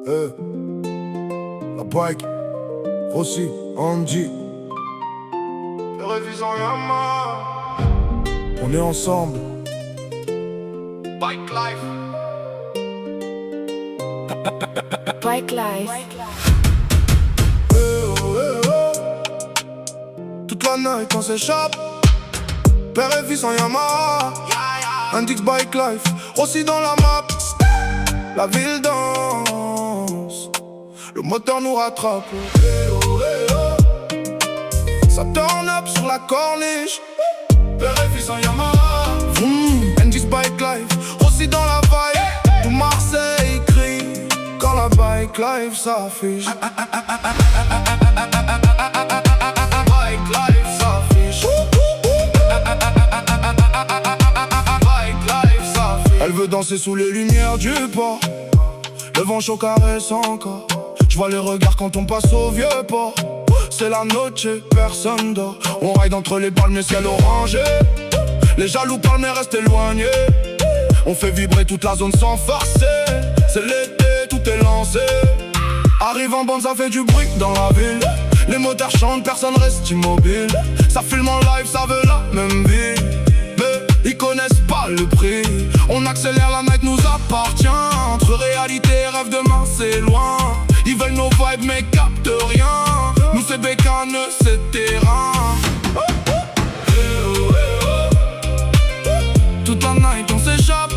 La bike, Rossi, Andy. On est ensemble. Bike life. Bike life. Toute la night on s'échappe. Père et fils en Yamaha. Indix Bike Life, Rossi dans la map. La ville danse, le moteur nous rattrape. Ça turn up sur la corniche. Père et fils en Yamaha. Indix Bike Life, Rossi dans la vibe. Tout Marseille crie quand la Bike Life s'affiche. Bike Life s'affiche. Elle veut danser sous les lumières du port. Le vent chaud caresse encore. Je vois les regards quand on passe au vieux port. C'est la noche, personne dort. On ride entre les palmes et ciel orangé. Les jaloux parlent mais restent éloignés. On fait vibrer toute la zone sans forcer. C'est l'été, tout est lancé. Arrive en bande, ça fait du bruit dans la ville. Les moteurs chantent, personne reste immobile. Ça filme en live, ça veut la même vie. Mais ils connaissent pas le prix. On accélère, la night nous appartient. Entre réalité et rêve, demain c'est loin. Ils veulent nos vibes mais captent rien. Nous c'est bécane, c'est terrain. Toute la night on s'échappe.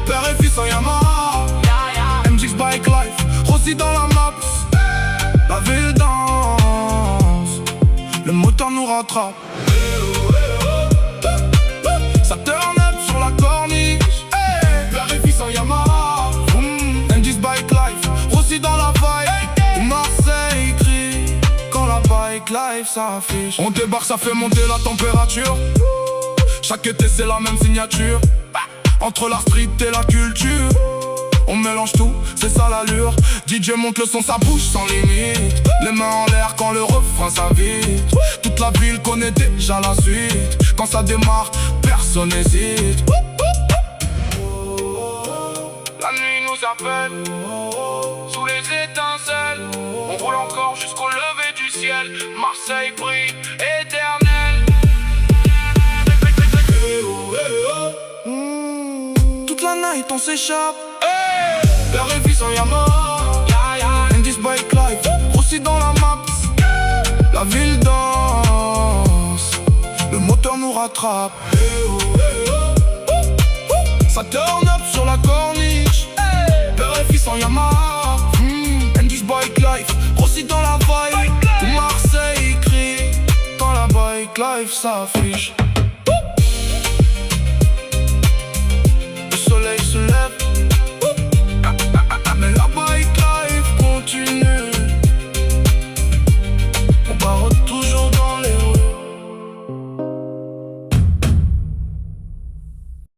Père et fils en Yamaha. MX Bike Life, Rossi dans la map. La ville danse, le moteur nous rattrape. Ça turn up sur la corniche. Père et fils en Yamaha. MX Bike Life, Rossi dans la vibe. Marseille crie quand la Bike Life s'affiche. On débarque, ça fait monter la température. Chaque été c'est la même signature. Entre la street et la culture, on mélange tout, c'est ça l'allure. DJ monte le son, ça bouge sans limite. Les mains en l'air quand le refrain s'invite. Toute la ville connaît déjà la suite. Quand ça démarre, personne n'hésite. La nuit nous appelle, sous les étincelles. On roule encore jusqu'au lever du ciel. Marseille brille, éternel. Toute la night on s'échappe. Père et fils en Yamaha. Indix Bike Life, Rossi dans la map. La ville danse, le moteur nous rattrape. Ça turn up sur la corniche. Père et fils en Yamaha. Indix Bike Life, Rossi dans la vibe. Tout Marseille crie quand la Bike Life s'affiche.